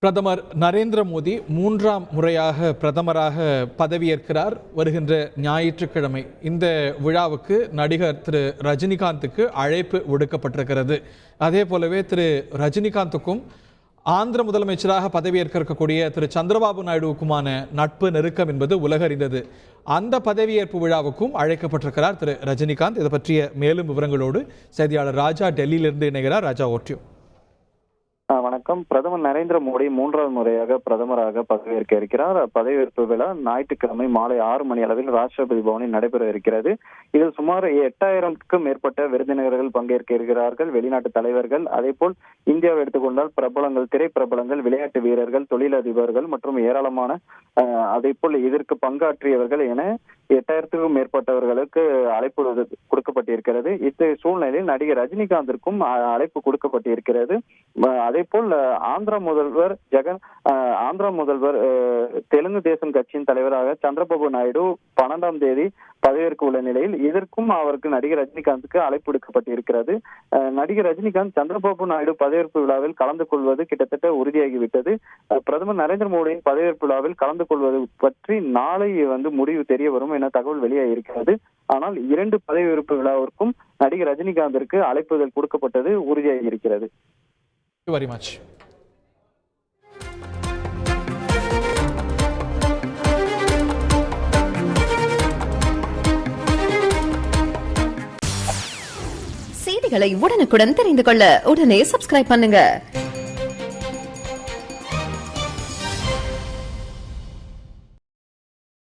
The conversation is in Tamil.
பிரதமர் நரேந்திர மோடி 3ஆம் முறையாக பிரதமராக பதவியேற்கிறார். வருகின்ற ஞாயிற்றுக்கிழமை இந்த விழாவுக்கு நடிகர் திரு ரஜினிகாந்துக்கு அழைப்பு விடுக்கப்பட்டிருக்கிறது. அதே போலவே திரு ரஜினிகாந்துக்கும் ஆந்திர முதலமைச்சராக பதவியேற்கக்கூடிய திரு சந்திரபாபு நாயுடுவுக்குமான நட்பு நெருக்கம் என்பது உலகறிந்தது. அந்த பதவியேற்பு விழாவுக்கும் அழைக்கப்பட்டிருக்கிறார் திரு ரஜினிகாந்த். இதை பற்றிய மேலும் விவரங்களோடு செய்தியாளர் ராஜா டெல்லியிலிருந்து இணைகிறார். ராஜா, ஓட்டியோ. வணக்கம். பிரதமர் நரேந்திர மோடி 3வது முறையாக பிரதமராக பதவியேற்க இருக்கிறார். பதவியேற்பு விழா ஞாயிற்றுக்கிழமை மாலை 6 மணி அளவில் ராஷ்டிரபதி பவனில் நடைபெற இருக்கிறது. இதில் சுமார் 8000க்கும் மேற்பட்ட விருந்தினர்கள் பங்கேற்க இருக்கிறார்கள். வெளிநாட்டு தலைவர்கள், அதே போல் இந்தியாவை எடுத்துக்கொண்டால் பிரபலங்கள், திரைப்பிரபலங்கள், விளையாட்டு வீரர்கள், தொழிலதிபர்கள் மற்றும் ஏராளமான அதே போல் இதற்கு பங்காற்றியவர்கள் என 8000க்கும் மேற்பட்டவர்களுக்கு அழைப்பு கொடுக்கப்பட்டிருக்கிறது. இத்தகைய சூழ்நிலையில் நடிகர் ரஜினிகாந்திற்கும் அழைப்பு கொடுக்கப்பட்டிருக்கிறது. அதே போல் ஆந்திரா முதல்வர் தெலுங்கு தேசம் கட்சியின் தலைவராக சந்திரபாபு நாயுடு 12ஆம் தேதி பதவியேற்க உள்ள நிலையில் இதற்கும் அவருக்கு நடிகர் ரஜினிகாந்துக்கு அழைப்பு விடுக்கப்பட்டிருக்கிறது. நடிகர் ரஜினிகாந்த் சந்திரபாபு நாயுடு பதவியேற்பு விழாவில் கலந்து கொள்வது கிட்டத்தட்ட உறுதியாகிவிட்டது. பிரதமர் நரேந்திர மோடியின் பதவியேற்பு விழாவில் கலந்து கொள்வது பற்றி நாளை முடிவு தெரிய வரும் என தகவல் வெளியாக இருக்கிறது. ஆனால் 2 பதவியேற்பு விழாவிற்கும் நடிகர் ரஜினிகாந்திற்கு அழைப்புதல் கொடுக்கப்பட்டது உறுதியாகி இருக்கிறது. Very much. செய்திகளை உடனுக்குடன் தெரிந்து கொள்ள உடனே சப்ஸ்கிரைப் பண்ணுங்க.